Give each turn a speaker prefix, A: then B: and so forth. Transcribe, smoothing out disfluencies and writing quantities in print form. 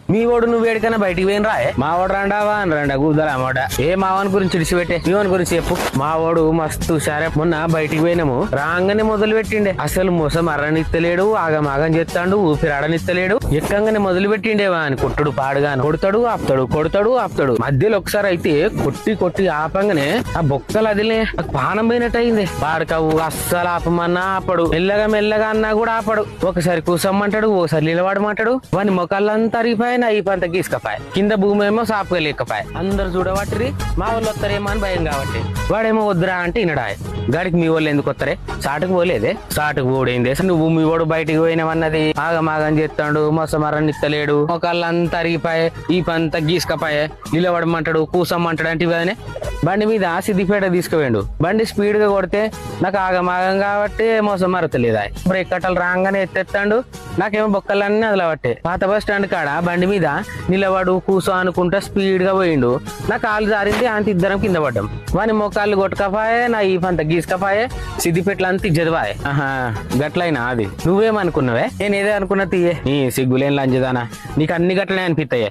A: మీ ఓడు నువ్వు వేడికన్నా బయటికి పోయిన రాయే మా ఓడు రండావా అని రండా గుద్దలా మాట ఏ మావాని గురించి ఇడిచిపెట్టే మీ వాని గురించి చెప్పు. మా ఓడు మస్తు సరే మొన్న బయటికి పోయినాము రాగానే మొదలు పెట్టిండే అసలు మొసం అర్రనిత్తలేడు ఆగమాగం చేస్తాడు ఊపిరాడనిత్తలేడు ఎక్కంగానే మొదలు పెట్టిండేవా అని కొట్టుడు పాడుగాను కొడతాడు ఆపుతాడు మధ్యలో ఒకసారి అయితే కొట్టి ఆపంగానే ఆ బొక్కలు అదిలే పానం పోయినట్టు అయింది పాడకవు అస్సలు ఆపమన్నా ఆపడు మెల్లగా అన్నా కూడా ఆపడు ఒకసారి కూసమ్మంటాడు ఓసారి నిలబడమంటాడు వాని మొక్కలంతా అరిగిపోయి ఈ పంత గీసుకపాయ కింద భూమి ఏమో సాపుగా లేకపాయ అందరు చూడబట్టి మా వాళ్ళు వస్తారేమో అని భయం కాబట్టి వాడేమో వద్దురా అంటే ఇనడాయ గాడికి మీ వాళ్ళు ఎందుకు వస్తారే సాటుకు పోలేదే సాటుకు పోడైంది అసలు నువ్వు మీ వాడు బయటికి పోయినవన్నది ఆగమాగం చేస్తాడు మొసమరం ఇత్తలేడు మొక్కలంతా అరిగిపోయి ఈ పంత గీసుకపాయ నిలబడమంటాడు కూసమ్మంటాడు అంటే ఇవన్నీ బండి మీద సిద్దిపేట తీసుకుపోయిండు బండి స్పీడ్ గా కొడితే నాకు ఆగమాగం కాబట్టి మోసం మరతలేదా బ్రేక్ కట్టలు రాగానే ఎత్తెత్తాడు నాకేమో బొక్కలన్నీ అదలబట్టే పాత బస్ స్టాండ్ కాడ బండి మీద నిలబడు కూసో అనుకుంటా స్పీడ్ గా పోయిండు నా కాలు జారింది అంత ఇద్దరం కింద పడ్డాం వాని మొక్కలు కొట్టకపాయే నా ఈ పంత గీసుకపాయే సిద్దిపేటలు అంత జదవాయే ఆహా గట్లయినా అది నువ్వేమనుకున్నావే నేను ఏదే అనుకున్నా తీయే నీ సిగ్గులేని లంజదానా నీకు అన్ని గట్లనే అనిపిస్తాయే